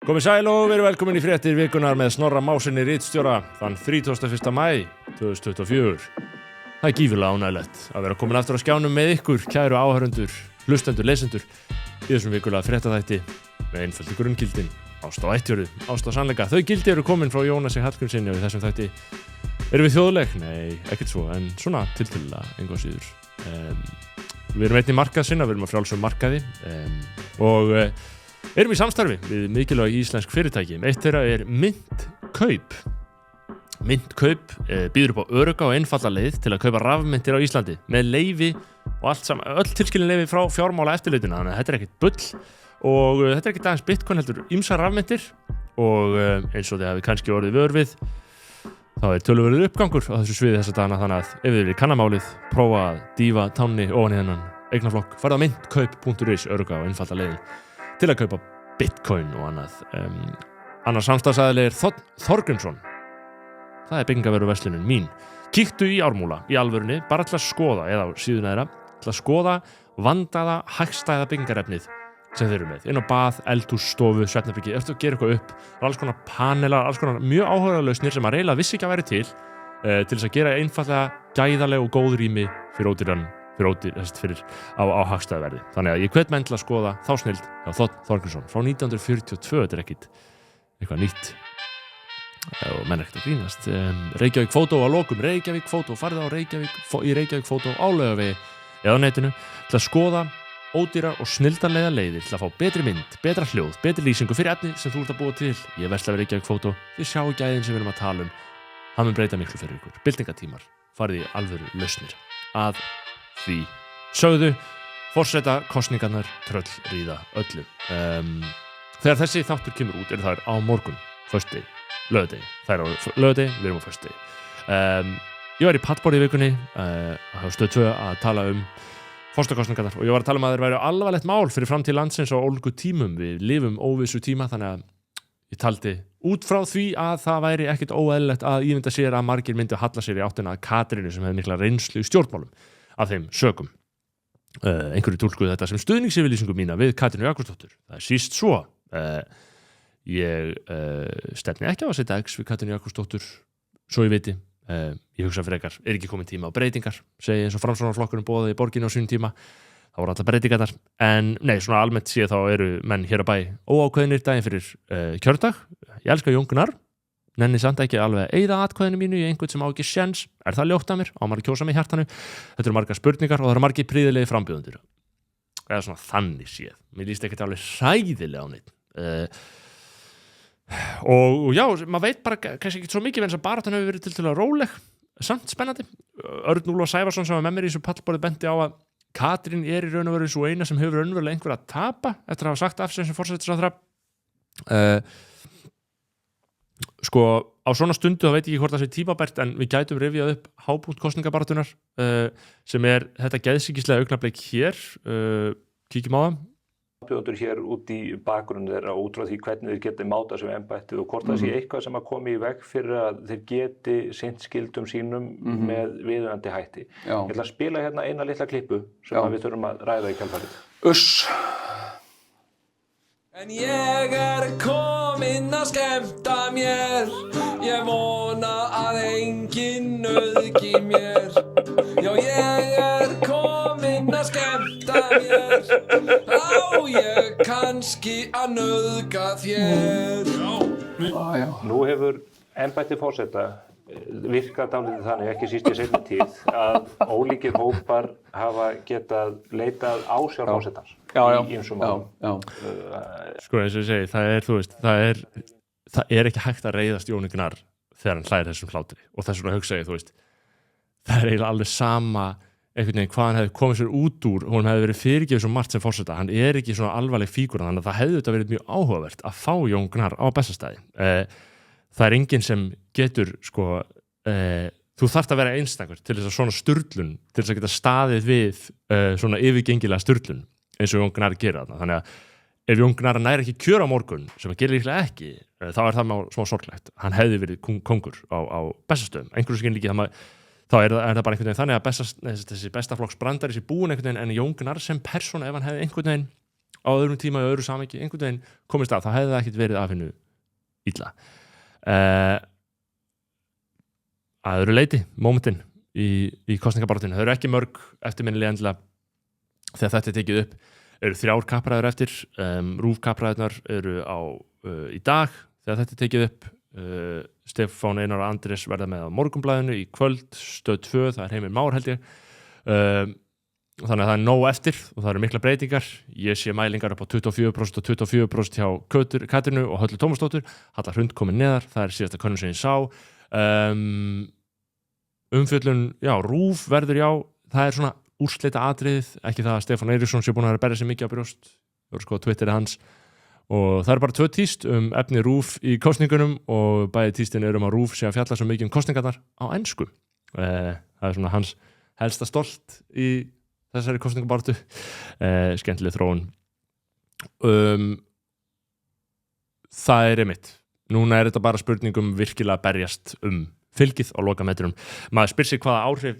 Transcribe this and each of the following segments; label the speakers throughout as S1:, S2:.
S1: Komið sæl og verið velkomin í fréttir vikunar með Snorra Másinni ritstjóra þann 31. maí 2024. Það gífurlega ánægilegt að vera komin aftur á skjánum með ykkur, kæru áhörundur, hlustendur, lesendur í þessum vikulega fréttaþætti með einföldu grunngildin, ást á ættjörðu, ást á sannleika. Þau gildi eru komin frá Jónasi Hallgrímssyni og í þessum þætti erum við þjóðleg? Nei, ekkert svo, en svona tiltölulega engu á síður. Við erum einnig markaðsinna, við erum að frjálsum markaði og erum í samstarfi við mikilvæg íslensk fyrirtæki. Eitt þeirra er Myntkaup. Myntkaup býður upp á örugga og einfalla leið til að kaupa rafmyntir á Íslandi með leyfi og allt saman, öll tilskilin leyfi frá fjármálaeftirlitinu, þannig að þetta er ekkert bull og þetta er ekkert aðeins Bitcoin heldur ýmsar rafmyntir og eins og þið hafið kannski orðið vör við þá er töluverður uppgangur á þessu sviði þessa dagana, þannig að ef þið viljið kanna málið, prófa að dýfa tánni ofan í þennan eignaflokk, farið á myntkaup.is, örugga og einfalla leiðin til að kaupa Bitcoin og annað. Annar samstarfsaðili er Þorgrímsson. Það er byggingaveruverslunin mín. Kíktu í Ármúla í alvörunni, bara til að skoða, eða á síðuna þeirra, til að skoða vandaða, hagstæða byggingarefnið sem þeir eru með. Inn á bað, eldhús, stofu, svefnherbergi, eftir að gera eitthvað upp. Það er alls konar panelar, alls konar mjög áhugalausnir sem að reyla vissi ekki að væri til þess að gera einfallega gæðaleg og góð rými fyrir ódýran á hagstæðverði. Þannig að ég hvet menn til að skoða þá snild hjá Þorgrímsson frá 1942, þetta er ekkit eitthvað nýtt og menn ekkert að grínast. Reykjavík Fótó á lokum, Reykjavík Fótó, farið á Reykjavík Fótó á Laugavegi eða á netinu til að skoða ódýrar og snildarlega leiðir til að fá betri mynd, betra hljóð, betri lýsingu fyrir efni sem þú ert að búa til. Ég versla við Reykjavík Fótó, þið sjáu gæðin sem við erum að tala það mun breyta miklu fyrir ykkur. Byltingatímar, farið í alvöru lausnir að því sögðu, forseta kosningarnar tröll ríða öllu. Þegar þessi þáttur kemur út þær á morgun, föstudegi, laugardegi. Það er á laugardegi, við erum á föstudegi. Ég var í Pattborði í vikunni á Stöð 2 að tala forsetakosningarnar og ég var að tala að þeir væru alvarlegt mál fyrir framtíð landsins á ólgu tímum. Við lifum óvissu tíma, þannig að ég taldi út frá því að það væri ekkert óeðlilegt að ímynda sér að margir myndu halla sér í áttina að Katrínu sem hefði mikla reynslu í stjórnmálum af þeim sökum. Einhverju túlkuðu þetta sem stuðningsyfirlýsingu mína við Katrínu Jakobsdóttur. Það er síst svo. Ég stefni ekki á að setja X við Katrínu Jakobsdóttur, svo ég viti. Ég hugsa frekar, er ekki komin tíma á breytingar, segi eins og Framsóknarflokkurinn boðaði í borginni á sínum tíma. Það voru allar breytingarnar. En nei, svona almennt séð þá eru menn hér að bæ óákveðnir daginn fyrir kjördag. Ég elska Jón Gnarr. Nenni samt ekki alveg að eyða atkvæðinu mínu í einhvern sem á ekki séns. Er það ljótt af mér? Á maður að kjósa mig í hjartanu? Þetta eru margar spurningar og það eru margir prýðilegi frambjóðendur. Eða svona þannig séð. Mér líst ekkert alveg hræðilega á neitt. Og já, maður veit bara kannski ekki svo mikið en þess að baráttan hefur verið til að róleg. Samt spennandi. Örn Úlfar Sævarsson sem var með mér í þessu pallborði benti á að Katrín er í raun og veru svo eina sem hefur raunverulega einhver að tapa eftir að hafa sagt af sig sem forsætisráðherra. Sko, á svona stundu þá veit ég ekki hvort það sé tímabært en við gætum rifjað upp hápunkt kosningabaráttunar sem er þetta geðsýkislega augnablik hér. Kíkjum á það.
S2: Frambjóðendur hér út í bakgrunn þeirra út frá því hvernig þeir geti mátað sem embættið og hvort það sé eitthvað sem að komi í veg fyrir að þeir geti sinnt skyldum sínum með viðunandi hætti. Já. Ég ætla að spila hérna eina litla klippu sem við þurfum að ræða í kjölfarið.
S3: En ég kominn að skemmta mér, ég vona að enginn nauðgi mér. Já, ég kominn að skemmta mér, á ég kannski að nauðga þér.
S2: Nú hefur embætti forseta virkað dálítið þannig, ekki síst í seinni tíð, að ólíkir hópar hafa getað leitað ásjár forsetans í ýmsum málum.
S1: Sko eins og ég segi, það er ekki hægt að reiðast Jóni Gnarr þegar hann hlæðir þessum hlátri og þess vegna hugsa ég, það er eiginlega alveg sama einhvern veginn hvað hann hefði komið sér út úr, hún hefði verið fyrirgefið svo margt sem forseta, hann er ekki svona alvarleg fígúra, þannig að það hefði þetta verið mjög áhugavert að fá Jón Gnarr á Bessastaði. Það er enginn sem getur, þú þarft að vera einstakur til þess að svona sturlun, til þess að geta staðið við svona yfirgengilega sturlun eins og Jón Gnarr gera þarna. Þannig að ef Jón Gnarr nær ekki kjör á morgun, sem að gera líklega ekki, þá er það smá sorglegt. Hann hefði verið kongur á Bessastöðum. Einhverju skynlíki þá er það bara einhvern veginn þannig að þessi bestaflokksbrandari sé búin einhvern veginn en Jón Gnarr sem persóna ef hann hefði einhvern veginn á öðrum tíma í öðru samhengi einhvern veginn komist að, þá hefði það ekkert verið af hennu illa að öðru leyti, momentin í kosningabaráttunni, þau eru ekki mörg eftirminnilega endilega þegar þetta er tekið upp, eru 3 kappræður eftir, RÚV kappræðurnar eru í dag þegar þetta er tekið upp, Stefán Einar og Andrés verða með á Morgunblaðinu í kvöld, Stöð 2, það er Heimir Már held ég, þannig að það er nóg eftir og það eru mikla breytingar, ég sé mælingar upp á 24% og 24% hjá Katrínu og Höllu Tómasdóttur, Halla Hrund komin neðar, það er síðasta könnun sem ég sá, umfjöllun, RÚV verður það er svona úrslita atriðið, ekki það að Stefán Eiríksson sé búin að vera að berja sig mikið á brjóst, þú sko Twitterið hans og það er bara 2 tíst efni RÚV í kosningunum og bæði tístin að RÚV sé að fjalla svo mikið kosningarnar á ensku það er svona hans helsta stolt í þessari kosningabaráttu skemmtileg þróun það er einmitt núna er þetta bara spurningum virkilega berjast fylgið á lokametrum maður spyr sig hvaða áhrif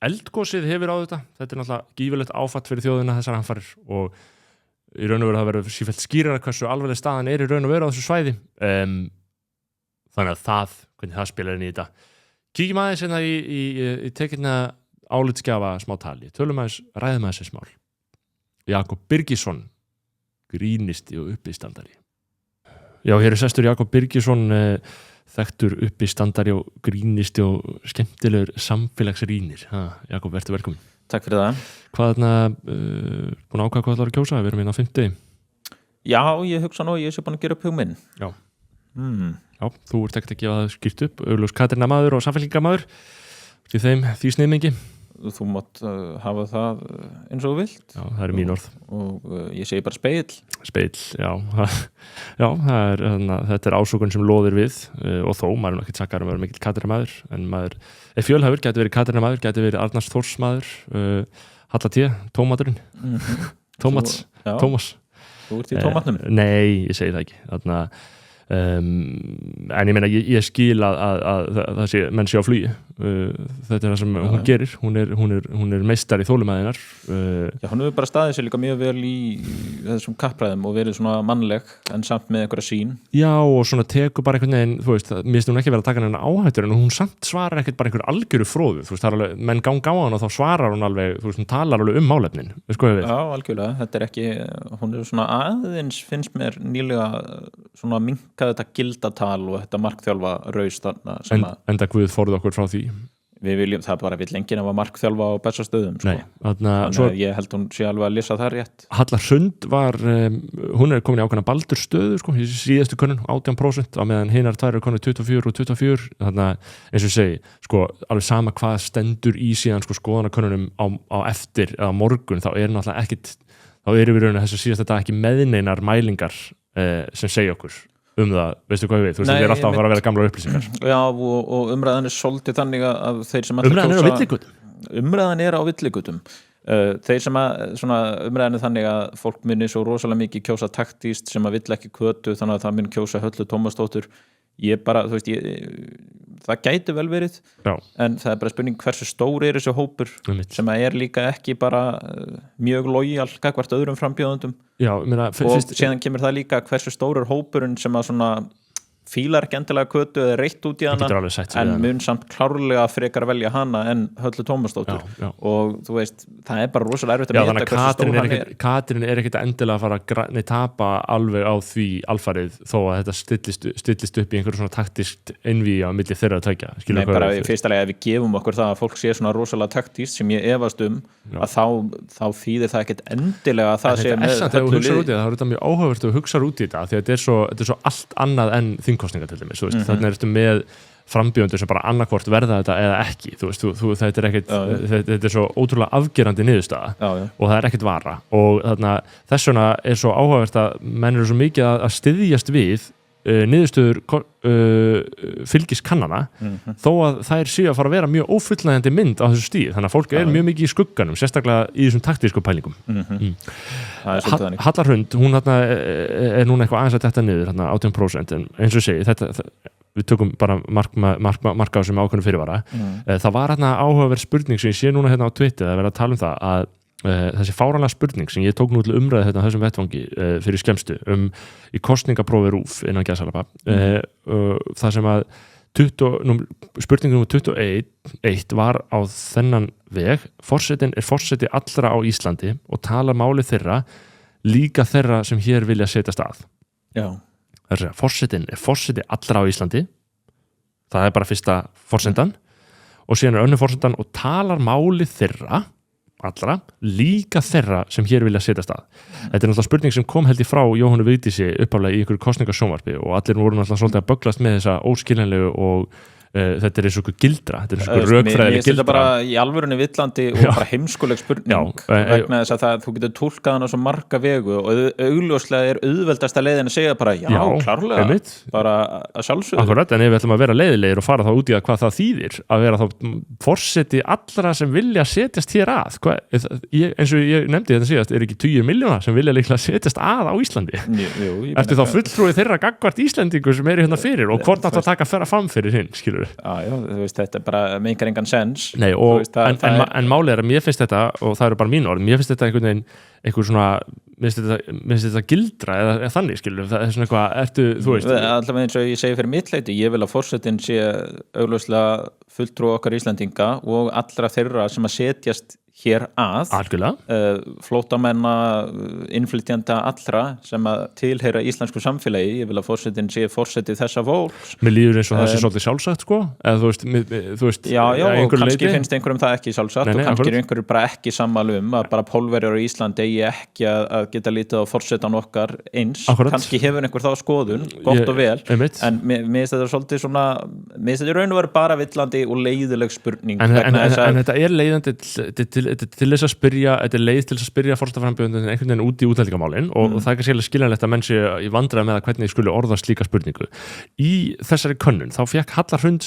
S1: eldgosið hefur á þetta er náttúrulega gífurlegt áfatt fyrir þjóðina þessar hamfarir og í raun og veru það verður sífellt skýrara hversu alvarleg staðan er í raun og veru á þessu svæði þannig að hvernig það spilar inn í þetta kíkjum aðeins hérna í tekinna álitsgjafa smá tali ræðum aðeins þessi mál Jakob Birgisson grínisti og uppistandari hér er sestur Jakob Birgisson þekktur uppistandari og grínisti og skemmtilegur samfélagsrýnir Jakob, vertu velkomin
S4: Takk fyrir það.
S1: Hvað búin að ákvæða hvað það að kjósa? Við erum inn á 50.
S4: Já, ég hugsa nú, ég sé búin að gera upp hug minn.
S1: Já. Já, þú ert ekkert að gefa það skýrt upp. Augljós Katrína maður og samfélkingamaður. Því sniðmengi. Þú
S4: mátt hafa það eins og þú vilt.
S1: Já, það eru mín orð.
S4: Og ég segi bara spegill.
S1: Spegill, já. Já, þetta er ásökun sem loðir við og þó, maður er ekki tsakkar að vera mikill Katrína maður, en maður fjölhæfur, gæti verið Katrína maður, gæti verið Arnars Þórs maður, Halla T, tómaturinn, Tómas.
S4: Þú ert í tómatnum?
S1: Nei, ég segi það ekki. En ég meina, ég skil að það sé, menn sé á flugi. Þetta er það sem hún gerir. Hún er meistari þolumæðinar.
S4: Já, hún hefur bara staðið sér líka mjög vel í þessum kappræðum og verið svona mannleg en samt með einhverja sín. Já, og svona tekur bara einhvern veginn, þú veist, mér finnst hún ekki verið að taka hennar áhættur en hún samt svarar ekkert bara einhver algjöru fróðu, þú veist, það er alveg, menn ganga á hann og þá svarar hún alveg, þú veist, hún talar alveg málefnin. Já, algjörlega, þetta er ekki, hún er svona aðeins, finnst mér nýlega svona minkað þetta gildatal og þetta markþjálfa raus þarna sem
S1: enda Guð forði okkur frá því
S4: við viljum, það bara vill enginn að markþjálfa á Bessastöðum sko.
S1: Þannig
S4: að ég held hún sé alveg að lesa það rétt
S1: Halla Hrund var, hún er komin í ákveðna baldurstöðu sko, í síðastu könnun 18% á meðan hinar tvær eru komin 24 og 24 þannig að eins og ég segi, sko, alveg sama hvað stendur í síðan sko, skoðanakönnunum á eftir eða morgun, þá er náttúrulega ekkit þá erum við raun að þessu síðasta dag ekki meðneinar mælingar sem segja okkur það, veistu hvað við, þú veist, þetta er alltaf að fara að vera gamlar upplýsingar.
S4: Já, og umræðan er svolítið þannig að þeir sem
S1: umræðan er á villigutum.
S4: Umræðan er á villigutum. Þeir sem umræðan er þannig að fólk muni svo rosalega mikið kjósa taktíst sem að vill ekki kötu, þannig að það muni kjósa Höllu Tómasdóttur. Ég bara, þú veist, það gæti vel verið, en það er bara spurning hversu stór er þessi hópur sem að er líka ekki bara mjög lojal gagnvart öðrum frambjóðendum og síðan kemur það líka hversu stór er hópurinn sem að svona fílar ekki endilega kötu eða reitt út í hana en mun samt klárlega frekar velja hana en Höllu Tómasdóttur og þú veist, það er bara rosalega erfitt að meta hversu stór hann er.
S1: Katrín er ekkert endilega að fara að tapa alveg á því alfarið þó að þetta stillist upp í einhverju svona taktískt einvíi á milli þeirra að tækja.
S4: Nei, bara fyrstulega ef við gefum okkur það að fólk sé svona rosalega taktískt sem ég efast að þá þýðir það ekkert endilega að það sé með Höllu lið.
S1: Það er þetta mjög áhugavert að hugsa út í þetta því að þetta er svo allt annað en þingkosningar til dæmis, þannig ertu með frambjóðendur sem bara annarkvort verða þetta eða ekki, þú veist, þetta er ekkert þetta er svo ótrúlega afgerandi niðurstaða og það er ekkert vara og þess vegna er svo áhugavert að menn eru svo mikið að styðjast við niðurstöður fylgiskannana þó að þær séu að fara að vera mjög ófullnægjandi mynd á þessu stíð, þannig að fólk er mjög mikið í skugganum, sérstaklega í þessum taktísku pælingum. Halla Hrund, hún er núna eitthvað aðeins að detta niður 18%, en eins og ég segi við tökum bara marka á sem ákveðnum fyrirvara. Það var áhugaverð spurning sem ég sé núna á Twitter að vera að tala um það að þessi fáránlega spurning sem ég tók nú til umræði þetta þessum vettvangi fyrir skemmstu í kosningaprófi RÚV innan gæsalappa það sem að spurning nummer 21 var á þennan veg forsetinn forseti allra á Íslandi og talar máli þeirra líka þeirra sem hér vilja setjast að það er forsetinn forseti allra á Íslandi það er bara fyrsta forsendan og síðan önnur forsendan og talar máli þeirra allra, líka þeirra sem hér vilja setjast að. Þetta er náttúrulega spurning sem kom held í frá Jóhannu Vigdísi uppálega í einhverju kosningasjónvarpi og allir voru náttúrulega svolítið að bögglast með þessa óskiljanlegu og þetta er eins og gildra, þetta er eins og rökfræðileg gildra. Mér bara í alvörunni villandi og bara heimskuleg spurning vegna þess að þú getur túlkað hana svo marga vegu og augljóslega auðveldasta leiðin að segja bara klárlega, bara að sjálfsögðu. Akkurat, en ef við ætlum að vera leiðilegir og fara þá út í hvað það þýðir að vera þá forseti allra sem vilja setjast hér að eins og ég nefndi þetta síðast, ekki 20 milljóna sem vilja líklega setjast að á Íslandi. Eftir þá fulltrúi þeirra gagnvart Íslendingu sem eru hérna fyrir og hvort átt að taka fram fyrir hinn, skilur þú veist, þetta er bara meikar engan sens. Nei, og, en málið er að mér finnst þetta, og það eru bara mín orð, mér finnst þetta einhvern veginn, einhver svona mér finnst þetta gildra eða þannig, skilur, það er svona eitthvað, þú veist allavega eins og ég segi fyrir mitt leyti, ég vil að forsetinn sé augljóslega fulltrú okkar Íslendinga og allra þeirra sem að setjast hér að flóttamenna, innflytjenda allra sem að tilheyra íslensku samfélagi, ég vil að forsetinn sé forseti þessa fólks. Mér líður eins og það sé svolítið sjálfsagt sko, eða þú veist já, og kannski finnst einhverjum það ekki sjálfsagt og kannski er einhverjum bara ekki sammála að bara Pólverjar á Íslandi eigi ekki að geta lítið á forsetan okkar eins, kannski hefur einhver þá skoðun gott og vel, en mér finnst þetta svolítið svona, mér finnst þetta raun og veru bara villandi og leiðileg spurning en þetta er leiðandi til þess að spyrja, þetta er leið til þess að spyrja forsetaframbjóðendurinn einhvern veginn út í útlendingamálin og það er kannski alveg skiljanlegt að menn sé í vandræði með hvernig skuli orða slíka spurningu. Í þessari könnun þá fekk Hallar Hrund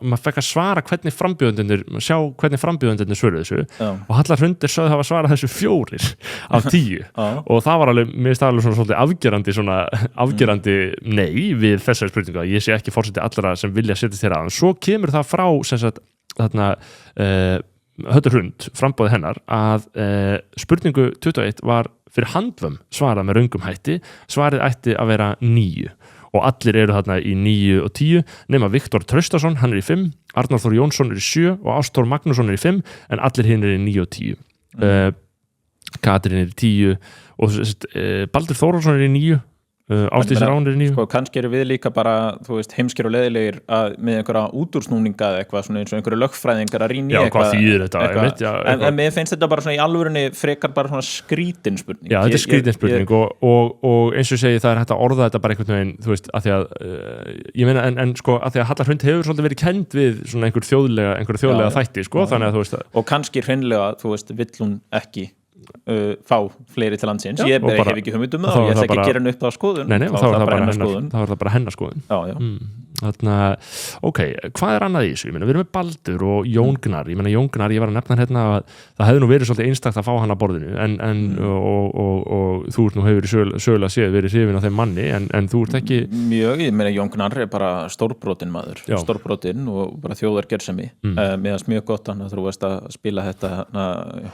S1: maður fekk að svara hvernig frambjóðendurnir svöruðu þessu og Hallar Hrund sögðu hafa svarað þessu 4 af 10 og það var alveg, mér finnst það alveg svona afgerandi nei við þessari spurningu að ég sé ekki forseti allra sem vilja setja þér að. Svo kemur það frá sem sagt þarna Höttur Hrund, frambóði hennar að spurningu 21 var fyrir handvömm svarað með röngum hætti, svarið ætti að vera 9 og allir eru þarna í 9 og 10 nema Viktor Traustason, hann er í 5 Arnar Þór Jónsson er í 7 og Ástór Magnússon er í 5 en allir hinn er í 9 og 10 Katrín er í 10 og Baldur Þórólfsson er í 9 Ásdís Rán er í 9 sko, kannski eru við líka bara, þú veist, heimskir og leiðilegir með einhverja útúrsnúninga eitthvað svona eins og einhverju lögfræðingar að rýna í eitthvað þýðir þetta en mér finnst þetta bara svona í alvörunni frekar bara svona skrítin spurning þetta er skrítin spurning og eins og segi það er hægt að orða þetta bara einhvern veginn þú veist, að því að ég meina, en sko, að því að Hallar Hrund hefur svolítið verið kennd við svona einhverju þjóðlega þætti, sko, þannig að þú veist og kannski hreinlega, þú veist, vill hún ekki fá fleiri til landsins ég hef ekki hugmynd það og ég ætla ekki að gera henni upp á skoðun þá er það bara hennar skoðun þarna, ok, hvað er annað í þessu? Ég meina, við erum með Baldur og Jón Gnarr ég var að nefna hérna að það hefði nú verið svolítið einstakt að fá hann að borðinu og þú nú hefur sögulega séð verið hrifin á þeim manni en þú ert ekki mjög, ég meina Jón Gnarr er bara stórbrotin maður stórbrotin og bara þjóðargersemi meðan mjög gott hann að þú veist að spila þetta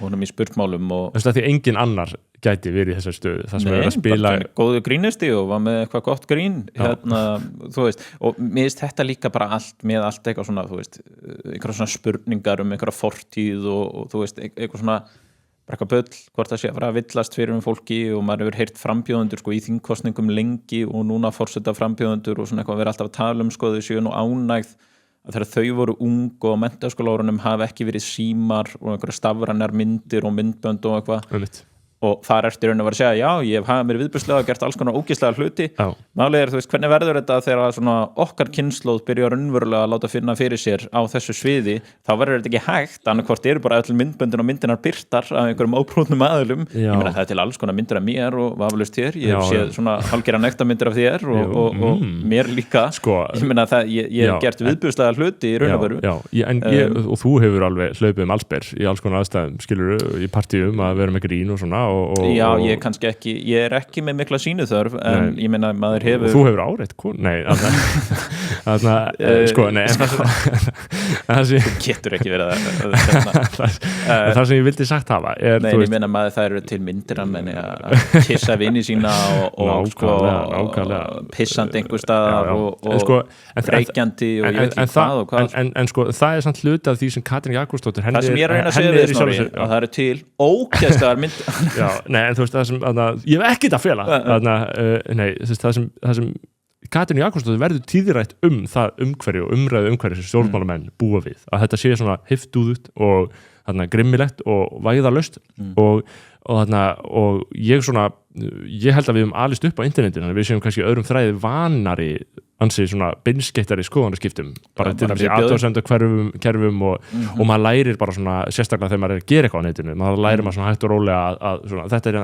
S1: honum í spurtmálum og þess að því engin annar gæti verið í þessar stöðu það sem er að spila góðu grínisti og var með eitthvað gott grín þú veist, og mér finnst þetta líka bara allt eitthvað svona, þú veist einhverja svona spurningar einhverja fortíð og þú veist, eitthvað svona bara eitthvað böll, hvort það sé að fara að villast fyrir fólki og maður hefur heyrt frambjóðendur sko í þingkosningum lengi og núna forseta frambjóðendur og svona eitthvað verið alltaf að tala sko þau séu nú ánægð að þegar þau voru ung og menntaskólaárunum hafa ekki verið símar og einhverja stafrænar myndir og myndbönd og eitthvað og þar ertu raun að vera að segja, já, ég hef hafði mér viðbjóðslega og gert alls konar ógeðslega hluti málið er, þú veist, hvernig verður þetta þegar svona okkar kynslóð byrja raunverulega að láta finna fyrir sér á þessu sviði þá verður þetta ekki hægt, annarkvort eru bara öll myndböndin og myndinar birtar af einhverjum óprúðnum aðilum, ég meina það er til alls konar myndir af mér og vafalaust þér, ég hef séð svona hálfgerða nektarmyndir af þér og mér líka, sko, ég meina það ég hef gert viðbjóðslega hluti í raun og veru og þú hefur alveg hlaupið allsber í alls konar aðstæðum, skilurðu, í partíum að vera með grín og svona
S4: Já, ég kannski ekki, ég ekki með mikla sýnuþörf en ég meina maður hefur
S1: Þú hefur áreitt nei, sko, nei
S4: Þú getur ekki verið
S1: það sem ég vildi sagt hafa
S4: Nei, ég meina maður það eru til myndir að menni að kissa vini sína og pissandi einhver staðar og reykjandi og ég veit ekki hvað
S1: En sko, það er samt hluti af því sem Katrín Jakobsdóttir
S4: Það sem ég er að reyna að segja við Snorri að það eru til ógeðslegar myndir
S1: Já, nei, en þú veist það sem ég hef ekkert að fela nei, það sem Katrín Jakobsdóttir verður tíðrætt það umhverju og umræðu umhverju sem stjórnmálamenn búa við að þetta sé svona hiftúðut og grimmilegt og vægðalaust og ég held að við höfum alist upp á internetinu þannig að við séum kannski öðrum þræði vanari ansi svona beinskeittari skoðanaskiptum bara til þess að athugasemda kerfum og maður lærir bara svona sérstaklega þegar maður er að gera eitthvað á netinu maður lærir maður svona hægt og rólega að svona, þetta er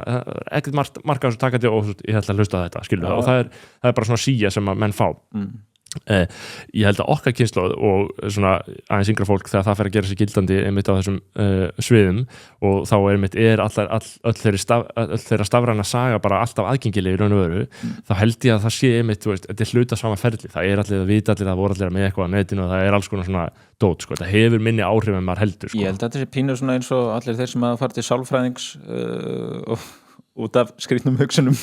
S1: ekkert marka þessu takandi og ég held að hlusta þetta skilur og það er bara svona síja sem að menn fá ég held að okkar kynslóð og svona aðeins yngra fólk þegar það fer að gera sig gildandi einmitt á þessum sviðum og þá einmitt öll þeirra stafræna saga bara alltaf aðgengileg í raun og veru þá held ég að það sé einmitt, þú veist, þetta er hluta sama ferli það er allir að vita allir, það voru allir með eitthvað á netinu og það er alls konar svona dót, sko, þetta hefur minni áhrif en maður heldur, sko.
S4: Ég held að þetta sé pínu svona eins og allir þeir sem að fara til sálfræðings út af skrýtnum hugsunum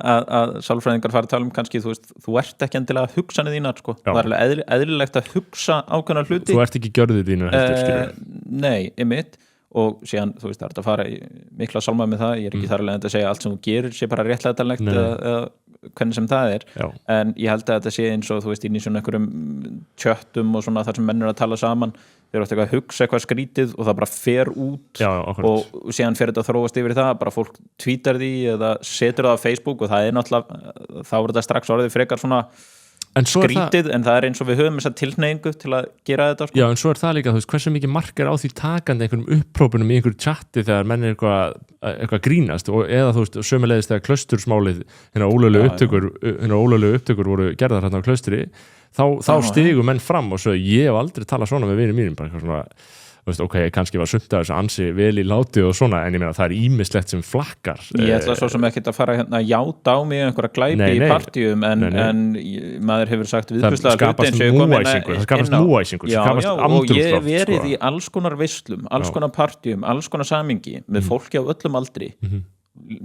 S4: að sálfræðingar fara að tala kannski, þú veist, þú ert ekki endilega hugsanir þínar, sko, það er alveg eðlilegt að hugsa ákveðna hluti.
S1: Þú ert ekki gjörðir þínu heldur, skilur.
S4: Nei, einmitt og síðan, þú veist, það er að fara í mikla sálma með það, ég er ekki þar alveg að segja allt sem þú gerir sé bara réttlætanlegt eða hvernig sem það er, en ég held að þetta sé eins og, þú veist, inn í svona einhverjum tjöttum og svona þar sem menn eru að tala saman þeir eru að hugsa eitthvað skrítið og það bara fer út og síðan fer þetta að þróast yfir það, bara fólk tweetar því eða setur það á Facebook og það er náttúrulega, þá er þetta strax orðið frekar svona skrítið, en það er eins og við höfum þessa tilhneigingu til að gera þetta, sko.
S1: Já, en svo er það líka, þú veist, hversu mikið mark er á því takandi einhverjum upprópunum í einhverju chatti þegar menn er eitthvað grínast og eða, þú veist, sömulegist þegar klaustursmálið hinna ólöglegu upptökur voru gerðar hérna á klaustri þá stigu menn fram og svo ég hef aldrei talað svona með vinum mínum bara eitthvað svona, þú veist, ok, kannski var sumt að þessu ansi vel í láti og svona, en ég meina það er ýmislegt sem flakkar.
S4: Ég ætla svo sem ekkert að fara hérna að játa á mig einhverja glæpi í partíum en maður hefur sagt viðbjóðslega hluti eins og ég kom
S1: það skapast múæsingur,
S4: já, og ég hef verið í alls konar veislum, alls konar partíum, alls konar samingi með fólki á öllum aldri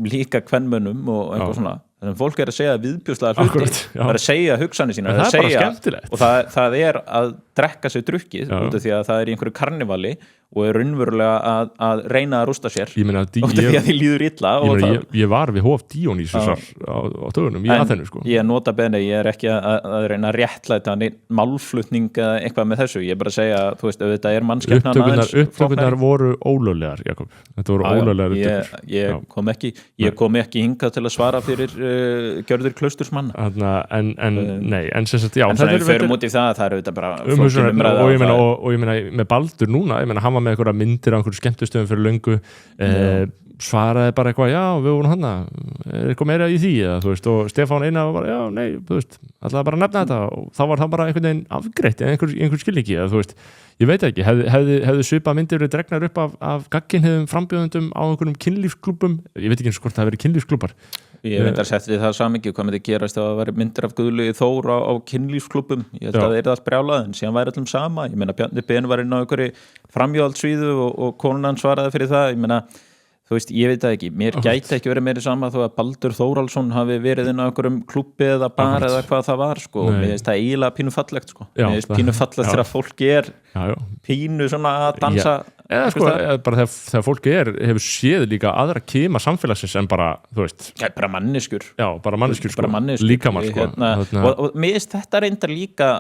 S4: líka kvenmönnum og eitthvað svona þannig að fólk er að segja viðbjóðslega hluti það er að segja hugsanir sína og það er að drekka sér drukkið út af því að það er í einhverju karnivali og er raunverulega að reyna að rústa sér út af því að því líður illa
S1: ég var við hóf Díónísar á dögunum í Aþenu, sko.
S4: Ég nota bene, ég er ekki að reyna að réttlæta málflutning eða eitthvað með þessu, ég er bara að segja, þú veist, ef þetta er mannskepnan
S1: upptökurnar voru ólöglegar, Jakob, þetta voru ólöglegar upptökur
S4: ég kom ekki hingað til að svara fyrir gjörður klaustursmann
S1: en sem sagt, já
S4: en þannig við förum út í það er auðvitað bara
S1: og ég meina með Baldur núna, ég meina hann var með einhverja myndir á einhverju skemmtustöðum fyrir löngu svaraði bara eitthvað, já, við vorum hana er eitthvað meira í því, eða, þú veist, og Stefán Einar var bara, já, nei, þú veist ætlaði bara að nefna þetta og þá var það bara einhvern veginn afgreitt eða einhver skilningi, eða, þú veist ég veit ekki, hefðu svipað myndir verið dregnar upp af gagnkynhneigðum frambjóðendum á einhverjum kynlífsklúbbum, ég veit ekki eins og hvort það hefur verið kynlífsklúbbar.
S4: Ég veit að setja það samingi hvað myndi gerast ef það væri myndir af Guðlaugi Þór á kynlífsklubbum, ég held að það er allt brjálað en síðan væri allum sama, ég meina Bjarni Ben var inn á einhverju framhjóðaldsvíðu og konan svaraði fyrir það, ég meina þú veist, ég veit það ekki, mér gæti ekki verið meiri sama þó að Baldur Þórhallsson hafi verið inn á einhverjum klubbi eða bar eða hvað það var, sko, mér finnst það eiginlega pínu fallegt, sko, mér finnst pínu fallegt þegar fólki er pínu svona að dansa
S1: eða sko, bara þegar fólki hefur séð líka aðra kima samfélagsins en bara, þú veist
S4: bara manneskjur
S1: sko, líkamar, sko
S4: og mér finnst þetta reyndar líka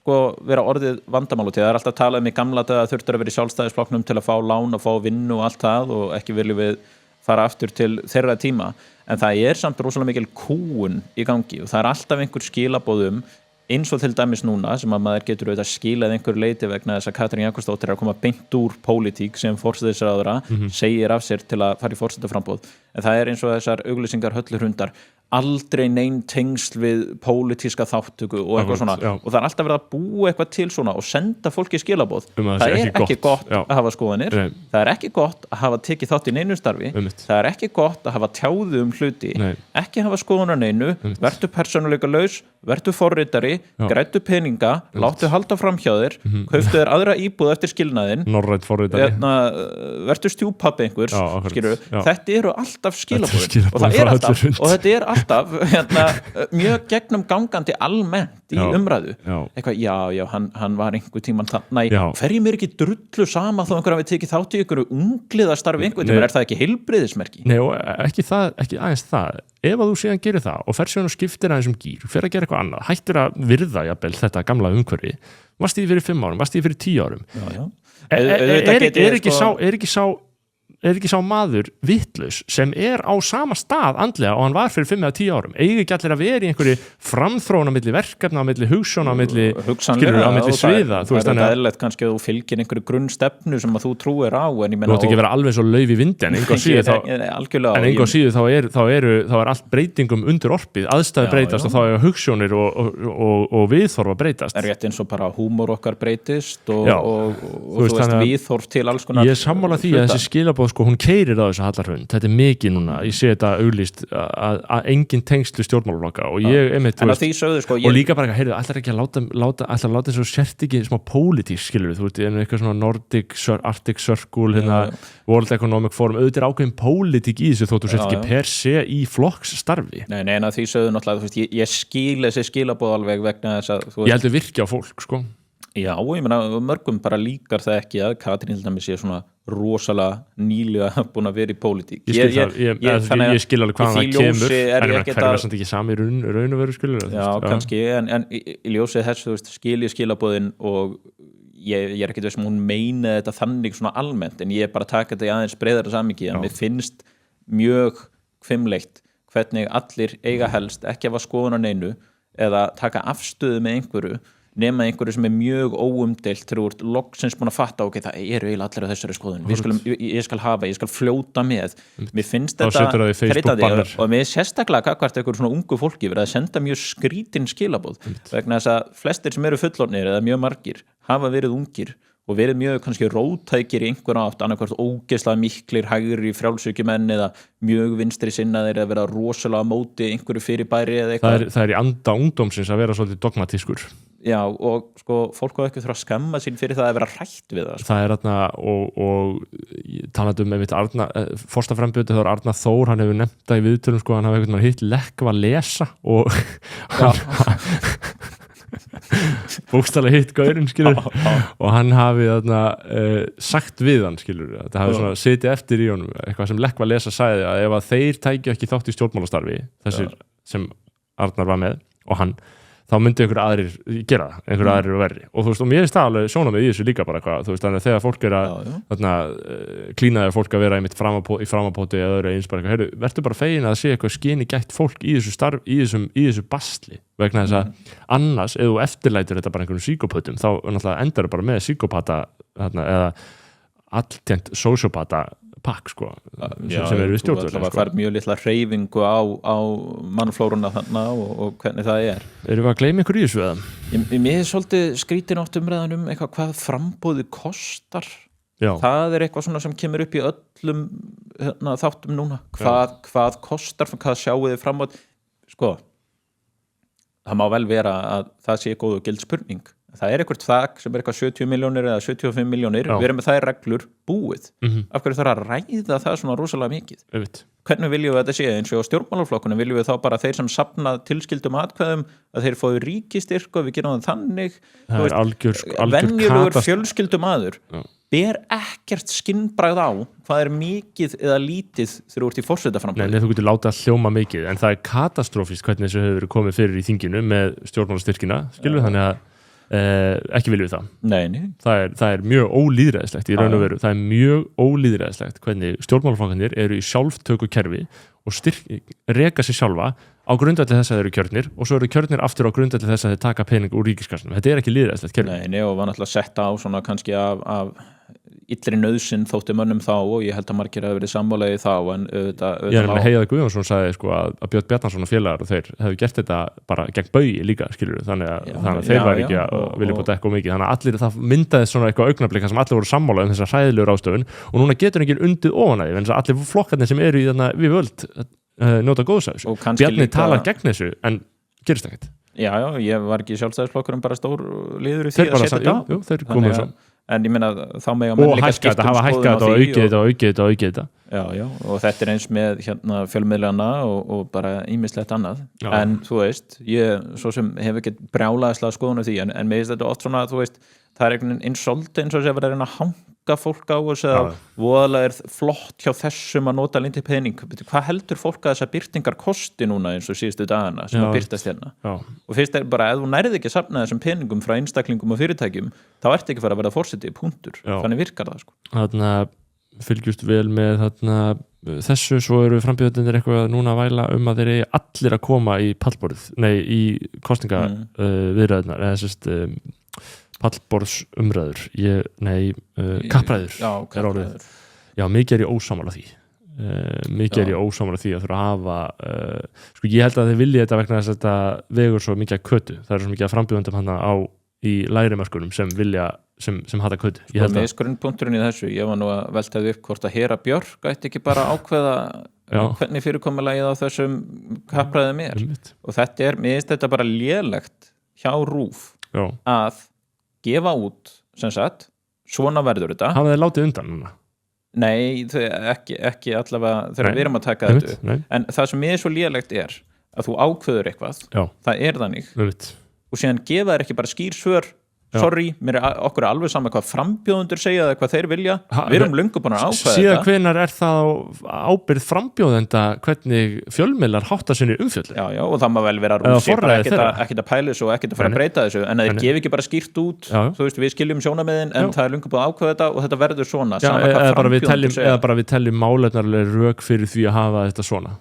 S4: vera orðið vandamál og það er alltaf að tala í gamla dag að þurftur að vera í sjálfstæðisflokknum til að fá lán og fá vinnu og allt það og ekki viljum við fara aftur til þeirra tíma en það er samt rosalega mikil kúun í gangi og það er alltaf einhver skilaboðum eins og til dæmis núna sem að maður getur auðvitað skilað einhver leiti vegna þess að Katrín Jakobsdóttir er að koma beint úr pólitík sem forsætisráðherra segir af sér til að fara í forsetaframboð en það er eins og þessar auglýsingar hölluhrundar aldrei nein tengsl við pólitíska þáttöku og eitthvað svona og það alltaf verið að búa eitthvað til svona og senda fólki skilaboð það ekki gott að hafa skoðanir það ekki gott að hafa tekið þátt í neinu starfi það ekki gott að hafa tjáðu hluti ekki hafa skoðunar neinu vertu persónuleika laus, vertu forritari græddu peninga, láttu halda fram hjá þér kauftu þér aðra íbúð eftir skilnaðinn
S1: norrænt forritari
S4: vertu stjúpappi einhvers þetta eru alltaf skilaboð og það alltaf og þetta alltaf mjög gegnum gangandi almennt í umræðu eitthvað, hann var einhver tíman þannig hverjum ekki drullu sama þó einhver hafi tekið þátt í einhverju ungliðastarfi einhvern tíman, það ekki heilbrigðismerki?
S1: Nei, og ekki aðeins það ef að þú síðan gerir það og fer síðan og skiptir aðeins gír, fer að gera eitthvað annað hættir að virða jafnvel þetta gamla umhverfi varst því fyrir 5 árum, varst því fyrir 10 árum er ekki sá maður vitlaus sem á sama stað andlega og hann var fyrir 5 eða 10 árum eigi ekki allir að vera í einhverju framþróun á milli verkefna, á milli hugsjón, á milli sviða
S4: það er eðlilegt kannski að þú fylgir einhverju grunnstefnu sem að þú trúir á en ég
S1: menna þú átt ekki vera alveg svo lauf í vindi en engu á síðu þá er allt breytingum undir orpið aðstæði breytast og þá er hugsjónir og viðþorf að breytast
S4: það er rétt eins og bara húmor okkar breytist og þú veist viðþorf til alls konar
S1: ég er sammála því að þessi skilaboð hún keyrir á þessu hallarhraun, þetta er mikið núna ég sé þetta auglýst að engin tengslu stjórnmálaflokka og ég og líka bara heyrðu, ætlar ekki að láta eins og sért ekki smá pólitík skilur þú veist, eitthvað svona Nordic Arctic Circle World Economic Forum auðvitað ákveðin pólitík í þessu þóttu sért ekki per se í flokksstarfi
S4: Nei, því sögðu náttúrulega, þú veist, ég skil þessi skilaboð alveg vegna þess að
S1: ég heldur virkja á fólk, sko
S4: Já, ég meina, mörgum bara líkar það ekki að Katrín til dæmis sé svona rosalega nýlega búin að vera í pólitík
S1: Ég skil alveg hvað það kemur hverjum er samt ekki sami raun og veru skilur
S4: Já, kannski, en í ljósið þessu, þú veist, skil ég skilaboðin og ég er ekki þess að hún meina þetta þannig svona almennt en ég er bara að taka þetta í aðeins breiðara samhengi en mér finnst mjög hvimleitt hvernig allir eiga helst ekki hafa skoðun á neinu eða taka afstöðu með einhverju nema einhverju sem er mjög óumdeilt þegar þú ert loksins búin að fatta það eru eiginlega allir á þessari skoðun ég skal fljóta með mér finnst þetta þreytandi og mér sérstaklega hvert einhverju svona ungu fólki verið að senda mjög skrítin skilaboð vegna þess að flestir sem eru fullorðnir eða mjög margir hafa verið ungir og verið mjög kannski róttækir í einhver átt annarkvært ógeðslega miklir hægri frjálshyggjumenn eða mjög vinstri sinnaðir eða vera rosalega á móti einhverju fyrirbæri eða eitthvað
S1: það er í anda ungdómsins að vera svolítið dogmatískur
S4: Já, og sko, fólk á ekki þurfa að skamma sín fyrir það að vera hrætt við það
S1: Það er þarna og talandi einmitt fórstaframbjötu þá er Arna Þór, hann hefur nefnt það í viðtölum sko, hann hafi einhvern veginn hitt Lekva að lesa og bókstaflega hitt gaurinn skilur og hann hafi þarna sagt við hann skilur þetta hafi svona setið eftir í honum eitthvað sem Lekva að lesa sagði að ef að þeir tækju ekki þátt í stjórnmálastarfi þessir sem Arnar var með og hann þá myndi einhver aðrir gera það, einhver aðrir og verri og þú veist, og mér er staðalveg sjónamið í þessu líka bara hvað, þú veist, þannig að þegar fólk er að klínaði fólk að vera einmitt í framapóti eða öðru eins bara eitthvað, heyrðu, verður bara fegin að sé eitthvað skyni gætt fólk í þessu starf, í þessu basli, vegna þess að annars, ef þú eftirlætur þetta bara einhverjum psykopötum, þá náttúrulega endar bara með psykopata eða alltjent sociopata pakk sko sem eru við stjórnvöld
S4: það var mjög litla hreyfingu á mannflóruna þarna og hvernig það
S1: Erum við að gleyma ykkur í þessu eða?
S4: Mér er svolítið skrítin átt umræðan eitthvað hvað frambóði kostar það er eitthvað svona sem kemur upp í öllum þáttum núna hvað kostar, hvað sjáu þið frambóð sko það má vel vera að það sé góð og gild spurning það er eitthvað þak sem er eitthvað 70 milljónir eða 75 milljónir, við erum með þær reglur búið, af hverju þarf að ræða það svona rosalega mikið hvernig viljum við þetta sé, eins og á stjórnmálaflokkunum viljum við þá bara þeir sem safna tilskildum atkvæðum að þeir fái ríkistyrk og við gerum það þannig
S1: það er algjör
S4: venjulegur fjölskyldum aður ber ekkert skinnbragð á hvað er mikið eða lítið þegar þú ert í forsetaframboði.
S1: Nei, þú getur látið að hljóma mikið en það er katastrófískt hvernig þessu hefur verið komið fyrir í þinginu með stjórnmálastyrkina skilur þannig að ekki viljum við það.
S4: Nei.
S1: Það er mjög ólýðræðislegt í raun og veru. Það er mjög ólýðræðislegt hvernig stjórnmálaflokkarnir eru í sjálftöku kerfi og reka sig sjálfa á grundvelli þess að þeir eru kjörnir og svo eru kjörnir aftur á grundvelli þess að þeir taka pening úr ríkiskassanum. Þetta er ekki lýðræðislegt kerfi.
S4: Nei, og var náttúrulega sett á svona kannski af illri nauðsyn þótti mönnum þá og ég held að margir hafi verið sammálaði þá en auðvitað
S1: Ég með Heiðar Guðjónsson sagði sko að Björn Bjarnason og félagar og þeir hefðu gert þetta bara gegn Baugi líka, skilur þannig að þeir væri ekki að vilja búið dekka mikið, þannig að allir það myndaði svona eitthvað augnablik sem allir voru sammála þessa hræðilegu ráðstöfun og núna getur ekki undið ofan að því, en allir flokkarnir sem eru í þarna við völd njóta góðs af þessu. Bjarni talar gegn þessu en gerist ekkert.
S4: Já, ég var ekki Sjálfstæðisflokkurinn bara stór liður í því að setja þetta
S1: á. Þeir komu svo.
S4: En ég meina þá mega menn líka skipta
S1: hafa hækkað og aukið þetta.
S4: Já, og þetta eins með hérna fjölmiðlana og bara ýmislegt annað. Já. En þú veist, ég svo sem hef ekki brjálaðislega skoðun af því, en mér finnst þetta oft svona að þú veist, það einhvern veginn eins og sé að vera að reyna að hanga fólk á og segja voðalega flott hjá þessum að nota lítið pening. Hvað heldur fólk að þessar birtingar kosti núna eins og síðustu dagana sem að birtast hérna? Og fyrst bara, ef þú nærið ekki að safna þessum peningum frá einstaklingum og fyrirtækjum, þá ertu ekki fara að verða forseti punktur. Þannig virkar það, sko.
S1: Þarna fylgjust vel með þessu, svo eru frambjóðendur eitthvað núna að væla að þeir eru allir að koma í pallborðið, í kosningaviðræðurnar, eða sérst pallborðsumræður kappræður. Já, mikið ég ósammála því ég ósammála því að þurfa að hafa sko ég held að þeir vilja þetta vegna þess að þetta vegur svo mikið að kötu, það svo mikið að frambjóðendum hann í lægri mörkunum sem vilja sem hata kötu.
S4: Með grunnpunkturinn í þessu, ég var nú að veltaði upp hvort að Hera Björk ætti ekki bara ákveða hvernig fyrirkomulagið á þessum kappræðum og þetta mér finnst þetta bara lélegt hjá RÚV að gefa út sem sagt, svona verður þetta.
S1: Hafa þeir látið undan núna?
S4: Nei, ekki allavega þegar við erum að taka þetta upp. En það sem mér svo lélegt að þú ákveður eitthvað, það þannig og síðan gefa þér ekki bara skýr svör sorry, okkur alveg saman hvað frambjóðendur segja eða hvað þeir vilja við erum löngu búin að ákveða þetta.
S1: Síðan hvenær það ábyrgð frambjóðenda hvernig fjölmiðlar hátta sinni umfjöllun?
S4: Já, og það má vel vera ekkert að pæla þessu og ekkert að fara að breyta þessu en þeir gefi ekki bara skýrt út þú veist, við skiljum sjónarmiðin en það löngu búin að ákveða þetta og þetta verður svona
S1: eða bara við teljum málefnarlega rök fyrir því að hafa þetta svona.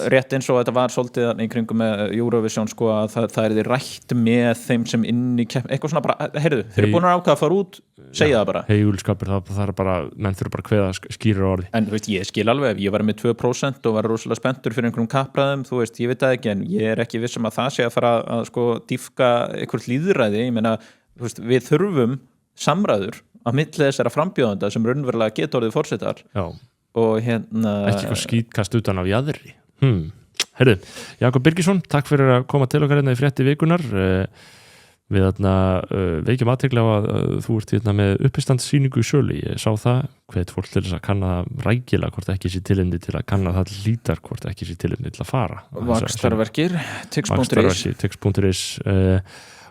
S4: Rétt eins og þetta var svolítið í kringum með Eurovision sko að það því rætt með þeim sem inn í eitthvað svona bara, heyrðu, þeir eru búin að ákveða að fara út segja það bara.
S1: Heigulskapur, það er bara menn þurfa bara að kveða skýrar orði.
S4: En þú veist, ég skil alveg ef ég var með 2% og var rosalega spenntur fyrir einhverjum kappræðum, þú veist, ég veit það ekki en ég er ekki viss að það sé að fara að sko dýfka eitthvað lýðræði, ég meina þú veist, við þurfum samræður á milli þessara frambjóðenda sem raunverulega geta orðið forsetar. Og ekki
S1: eitthvað skítkast utan af jaðri. Heyrðu, Jakob Birgisson, takk fyrir að koma til okkar hérna í frétti vikunar. Við veikjum athygli á að þú ert hérna með uppistandssýningu í sölu. Ég sá það, hvet fólk til þess að kanna rækilega hvort ekki sé tilefni til að kanna það lítar hvort ekki sé tilefni til að fara.
S4: Vaxtarverkir, tix.is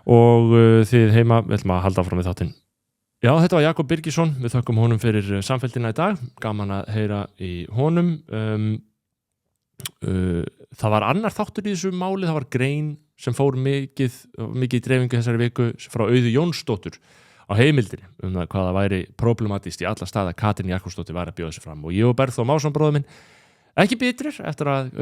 S1: og þið heima, við ætlum að halda áfram við þáttinn. Já, þetta var Jakob Birgisson, við þökkum honum fyrir samfélgina í dag, gaman að heyra í honum. Það var annar þáttur í þessu máli, það var grein sem fór mikið í dreifingu þessari viku frá Auði Jónsdóttur á Heimildinni það hvað það væri problematískt í alla staði að Katrín Jakobsdóttir var að bjóða sig fram og ég og Berþór Másson bróðir minn ekki bitrir eftir að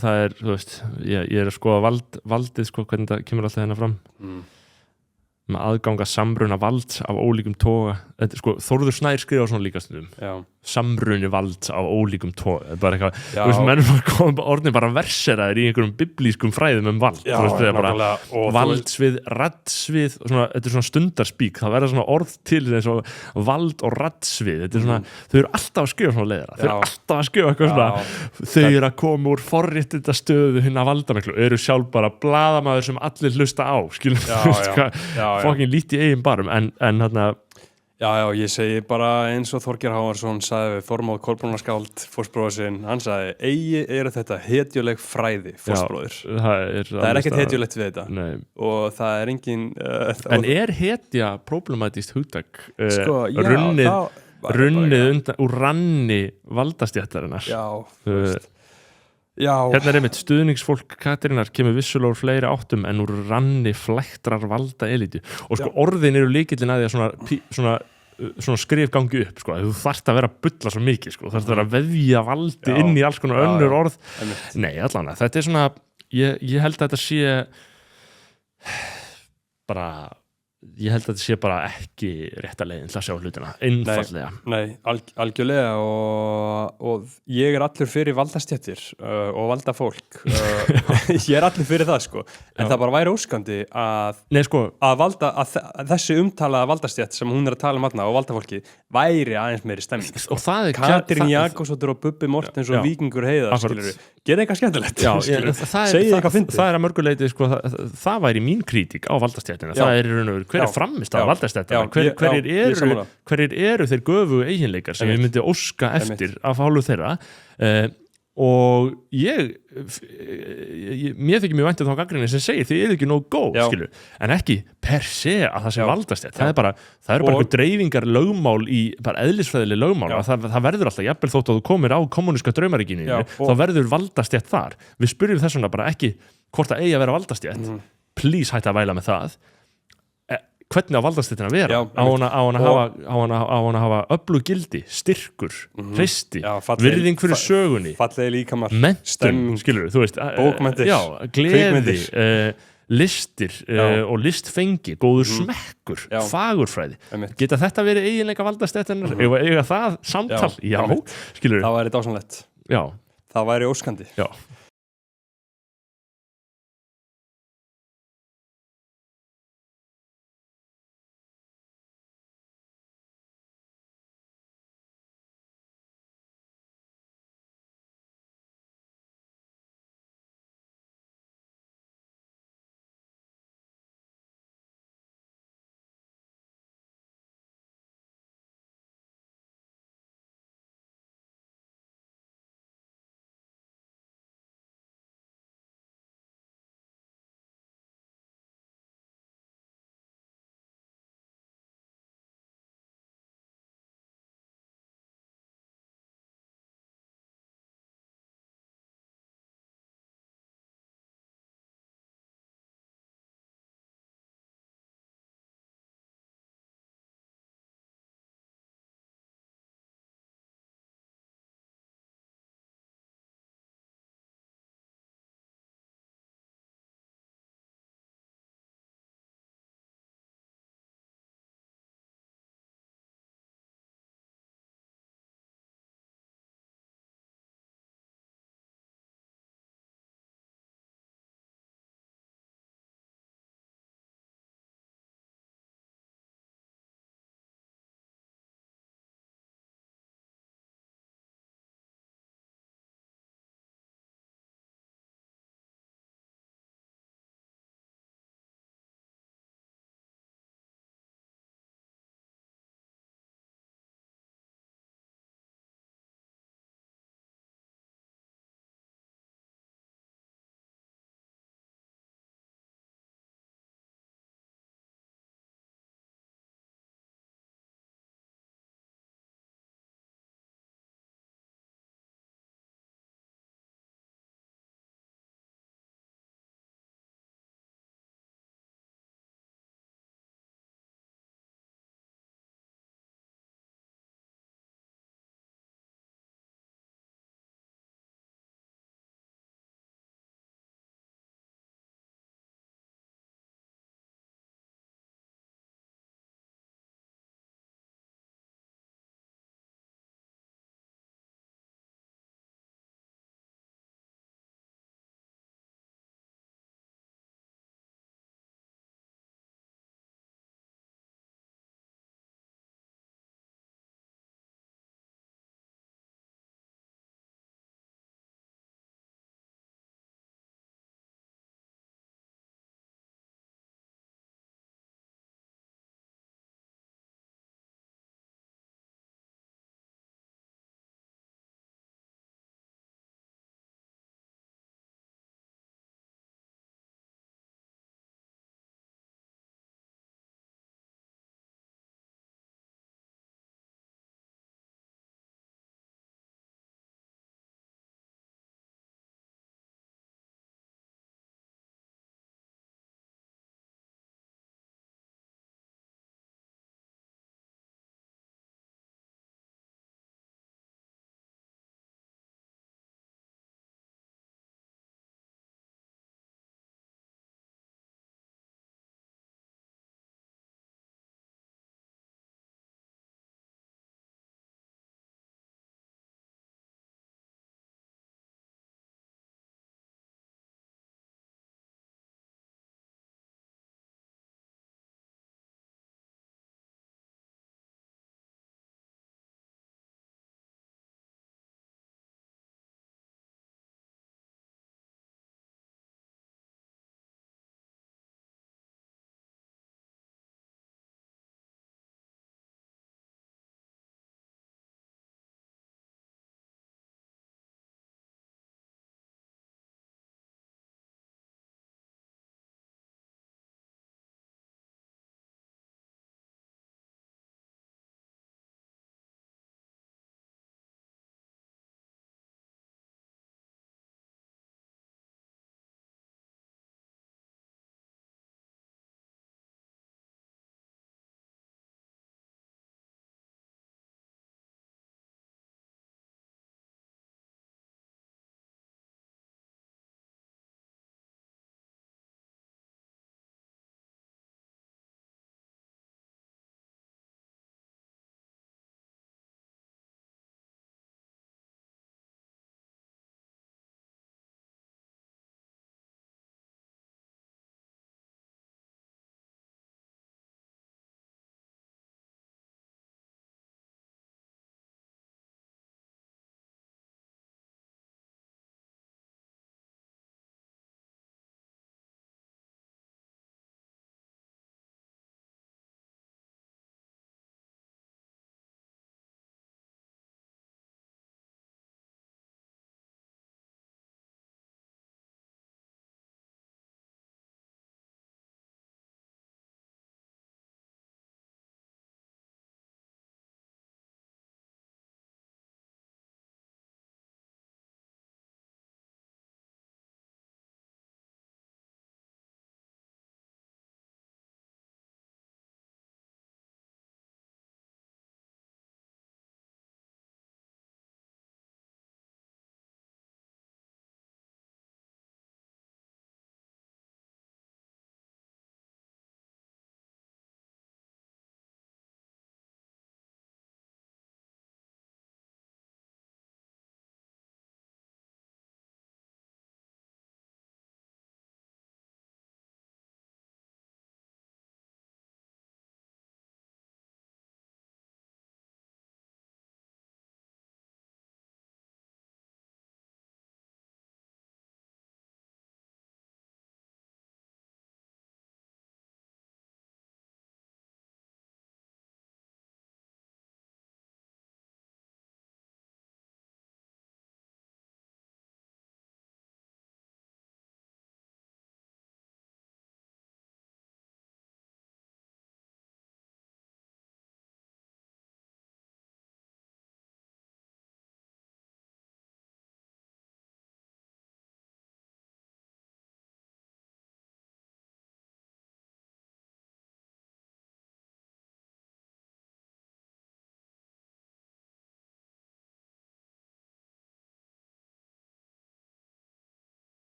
S1: það þú veist, ég er að skoða valdið sko, hvernig það kemur alltaf hérna fram með aðganga samruna valds af ólíkum toga þetta, sko, Þórður Snær skrifa svona líka stundum samruni valds af ólíkum toga bara eitthvað, þú veist, mennum orðin bara verseraðir í einhverjum biblískum fræðum vald, þú veist, það er bara valdsvið, raddsvið þetta er svona stundarspík, það verða svona orð til eins og vald og raddsvið þetta er svona, þau eru alltaf að skrifa svona leiðara þau eru alltaf að skrifa eitthvað svona þau eru að koma úr forréttindastöðu hinna valdamiklu, eru sjálf bara blaðamaður sem allir hlusta á, skilum fokkin lít í eigin barum en þarna
S5: Já, ég segi bara eins og Þorgeir Hávarsson sagði við Þormóð Kolbrúnarskáld fóstbróður sinn, hann sagði eigi eru þetta hetjuleg fræði fóstbróðir. Það er ekkert hetjulegt við þetta. Nei. Og það er engin
S1: En er hetja problematískt hugtak runnið undan úr ranni valdastjættarinnar?
S5: Já.
S1: Hérna er einmitt stuðningsfólk Katrínar kemur vissulega úr fleiri áttum en úr ranni flæktrar valda elítu og sko orðin eru lykillinn að því að svona skrif gangi upp sko. Þú þarft að vera að bulla svo mikið sko. Þú þarft að vera að veðja valdi inn í alls konar önnur orð Nei, allan að þetta er svona ég held að þetta sé bara ég held að þetta sé bara ekki rétta leiðin til að sjá hlutina, einfallega
S5: Nei, algjörlega og ég er allur fyrir valdastjættir og valdafólk ég er allur fyrir það sko en það bara væri óskandi að þessi umtalaða valdastjætt sem hún er að tala þarna og valdafólki væri aðeins meiri stemming sko.
S1: Og það er
S5: Katrín Jakobsdóttir og Bubbi Mortens og Víkingur Heiðar skilurðu, gera eitthvað skemmtilegt segja eitthvað fyndið
S1: það er að mörguleiti sko, það væri mín kritík á valdastjættina það er í raun og veru hver er framist á valdastjættina hverjir eru þeir göfu eiginleikar sem við myndum óska eftir af hálfu þeirra og mér þykir mjög vænt þá gagnrýni sem segir þið eru ekki nóg góð skilur, en ekki per se að það sé valdastjætt það eru bara einhver dreifingar lögmál í bara eðlisfræðileg lögmál það verður alltaf, jafnvel þótt að þú komir á kommuníska draumaríkinu þá verður valdastjætt þar við spyrjum þess vegna bara ekki hvort það eigi að vera valdastjætt please hætta að væla með það hvernig á valdastjættin að vera á hann að hafa öflug gildi, styrkur hreisti, virðing fyrir sögunni
S5: fallegi líkamar,
S1: menntun skilur, þú veist,
S5: bókmenntir,
S1: gleði listir og listfengi, góður smekkur fagurfræði, geta þetta verið eiginleika valdastjættinnar, eiga það samtal, skilur
S5: það væri dásamlegt, það væri óskandi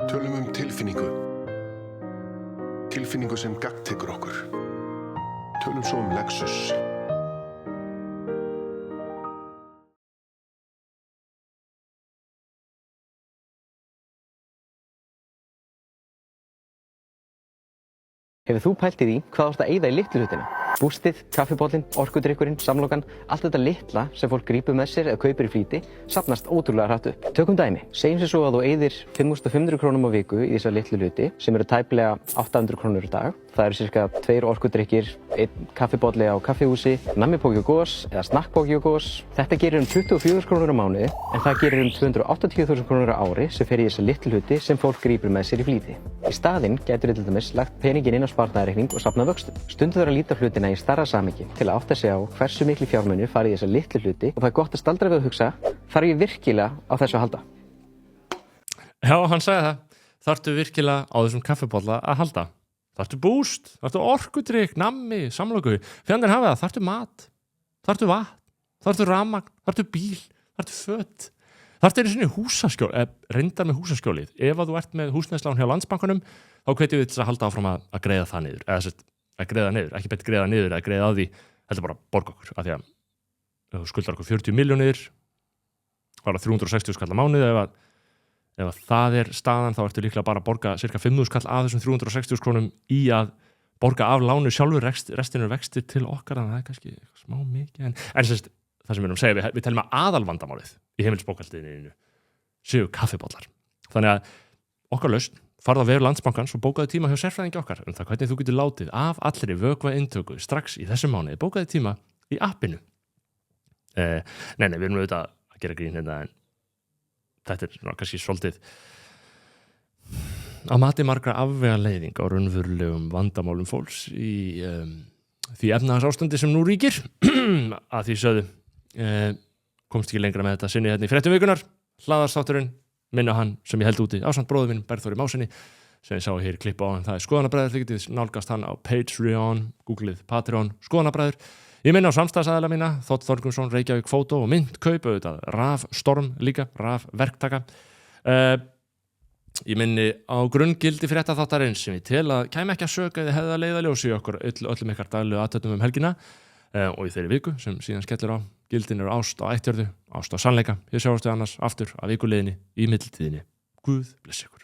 S6: Tölum tilfinningu. Tilfinningu sem gagntekur okkur. Tölum svo Lexus.
S7: Hefur þú pælt í því hvað þú ert að eyða í litlu hlutina? Bústið, kaffibollinn, orkudrykkurinn, samlokan, allt þetta litla sem fólk grípur með sér eða kaupir í flýti safnast ótrúlega hratt upp. Tökum dæmi. Segjum sér svo að þú eyðir 5.500 krónum á viku í þessa litlu hluti sem eru tæplega 800 krónur á dag. Það eru sirka 2 orkudrykkir, 1 kaffibolli á kaffihúsi, nammipóki og gos eða snakkpóki og gos. Þetta gerir 24 krónur á mánuði en það gerir 280.000 krónur á ári sem fer í þessa litlu hluti sem fólk grípur með sér í flýti. Í staðinn gætur til dæmis lagt peninginn inn á sparnaðarreikning og safnað vöxtum. Stundum þarf að líta hlutina í stærra samhengi til að átta sig á hversu miklu fjármunir fara í þessa litlu hluti og það er gott að staldra við að hugsa, þarf ég virkilega á þessu að halda?
S1: Já, hann sagði það. Þarftu virkilega á þessum kaffibolla að halda? Þarftu búst? Þarftu orkudrykk, nammi, samloku? Fjandinn hafi það. Þarftu mat? Þarftu vatn? Þarftu rafmagn? Þarftu bíl? Þarftu föt? Þarftu einu sinni húsaskjól, reyndar með húsaskjólið. Ef að þú ert með húsnæðislán hjá Landsbankanum, þá hvetjum við til að halda áfram að greiða það niður. Eða að greiða niður, ekki beint greiða niður eða greiða á því, heldur bara borga okkur af því að ef þú skuldar okkur 40 milljónir var það 360 skall á mánuði ef það er staðan þá ertu líklega bara að borga cirka 5.000 skall af þessum 360 krónum í að borga af lánu sjálfur restinu vextir til okkar þannig að það er kannski smá mikið en það sem við erum að segja, við telum að aðalvandamálið í heimilisbókhaldinu séu kaffibollar þannig að okkar lausn farðu á vef Landsbankans og bókaðu tíma hjá sérfræðingi okkar það hvernig þú getur látið af allri vökva inntöku strax í þessum mánuði, bókaðu tíma í appinu Nei, við erum auðvitað að gera grín hérna en þetta er kannski svolítið að mati margra afvegaleiðing á raunverulegum vandamálum fólks í því efnahagsástandi sem nú ríkir að því sögðu komst ekki lengra með þetta sinni hérna í fréttum vikunar hlaðarstátturinn minna hann sem ég held úti ásamt bróður minn Bergþóri Másinni sem ég sá hér klippa á hann það er skoðanabræður, þið getið nálgast hann á Patreon, googlið Patreon, skoðanabræður ég minna á samstagsaðila mína Þótt Þorgrímsson, Reykjavík Fótó og Myntkaup auðvitað Raf Storm líka, Raf Verktaka ég minni á grunngildi fréttaþáttarins sem ég tel að kæmi ekki að söka eða hefða leiðaljósi okkur öllum ykkar daglegu athöfnum helgina og í þeirri viku sem síðan skellur á gildin eru ást á ættjörðu, ást á sannleika ég sjáumst þið annars aftur að vikuleiðinni í millitíðinni Guð blessi ykkur